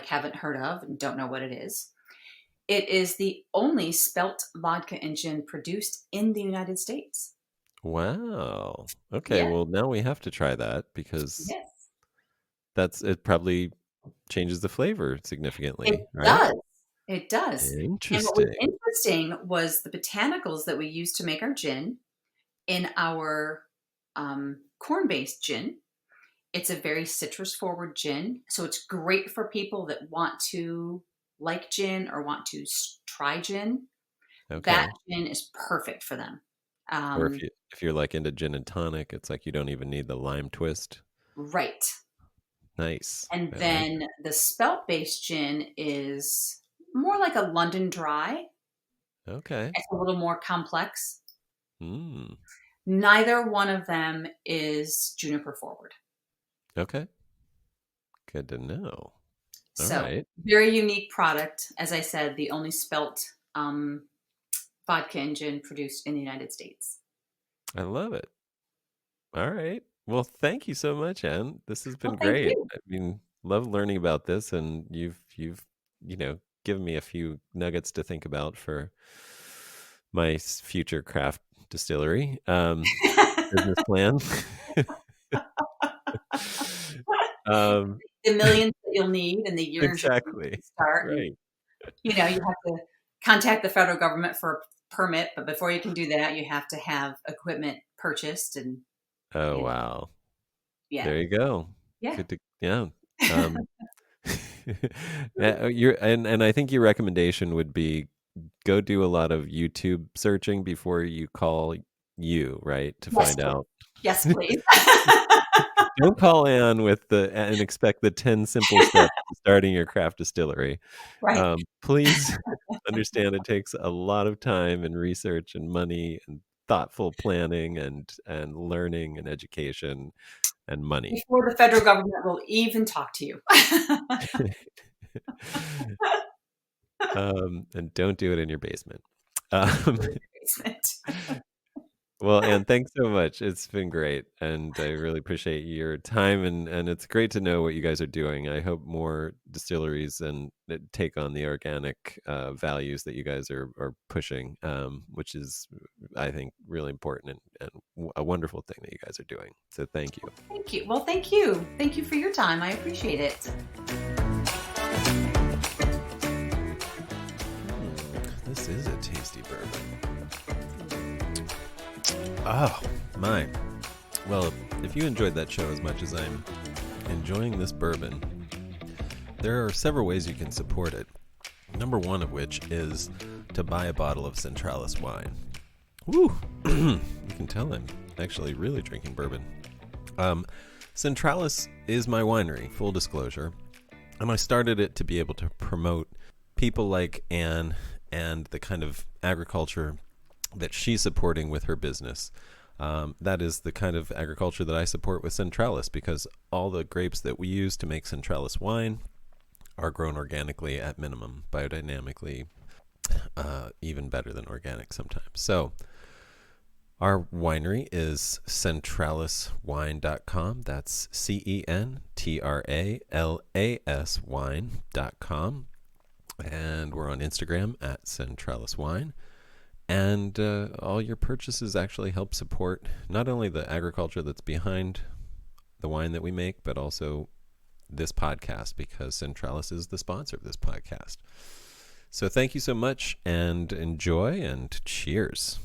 haven't heard of and don't know what it is. It is the only spelt vodka and gin produced in the United States. Wow. Okay, Yes, well now we have to try that because yes. it probably changes the flavor It significantly, right? does. It does. And what was Interesting. interesting was the botanicals that we used to make our gin in our corn-based gin. It's a very citrus-forward gin, so it's great for people that want to like gin or want to try gin. That Okay. gin is perfect for them. Or Um, if you're like into gin and tonic, it's like you don't even need the lime twist. right. Nice. And I like then it. the spelt-based gin is more like a London Dry. Okay. It's a little more complex. Mm. Neither one of them is juniper forward. Okay. Good to know. All So, right. very unique product. As I said, the only spelt vodka and gin produced in the United States. I love it. All right. Well, thank you so much, Anne. This has been Well, thank great. you. I mean, love learning about this, and you've given me a few nuggets to think about for my future craft distillery business plan. um, The millions that you'll need and the years you'll need exactly. to start. And, Right. you have to contact the federal government for a permit. But before you can do that, you have to have equipment purchased. And, Oh you know, wow. yeah. There you go. Yeah. Good to yeah. Um, yeah, and I think your recommendation would be go do a lot of YouTube searching before you call you, right? To Yes, find please. out. Yes, please. Don't call Ann and expect the 10 simple steps to starting your craft distillery. Right. Please understand it takes a lot of time and research and money and thoughtful planning and learning and education and money. Before the federal government will even talk to you. And don't do it in your basement. Um, Basement. Well, Anne, thanks so much. It's been great, and I really appreciate your time, and it's great to know what you guys are doing. I hope more distilleries and that take on the organic values that you guys are pushing, which is, I think, really important and a wonderful thing that you guys are doing. So thank you. Thank you. Well, thank you. Thank you for your time. I appreciate it. This is a tasty bourbon. Oh, my. Well, if you enjoyed that show as much as I'm enjoying this bourbon, there are several ways you can support it. Number one of which is to buy a bottle of Centralis wine. Woo! You can tell I'm actually really drinking bourbon. Centralis is my winery, full disclosure, and I started it to be able to promote people like Anne and the kind of agriculture that she's supporting with her business. That is the kind of agriculture that I support with Centralis, because all the grapes that we use to make Centralis wine are grown organically at minimum, biodynamically, even better than organic sometimes. So our winery is centraliswine.com. That's CENTRALAS wine.com. And we're on Instagram at centraliswine. And all your purchases actually help support not only the agriculture that's behind the wine that we make, but also this podcast, because Centralis is the sponsor of this podcast. So thank you so much, and enjoy, and cheers.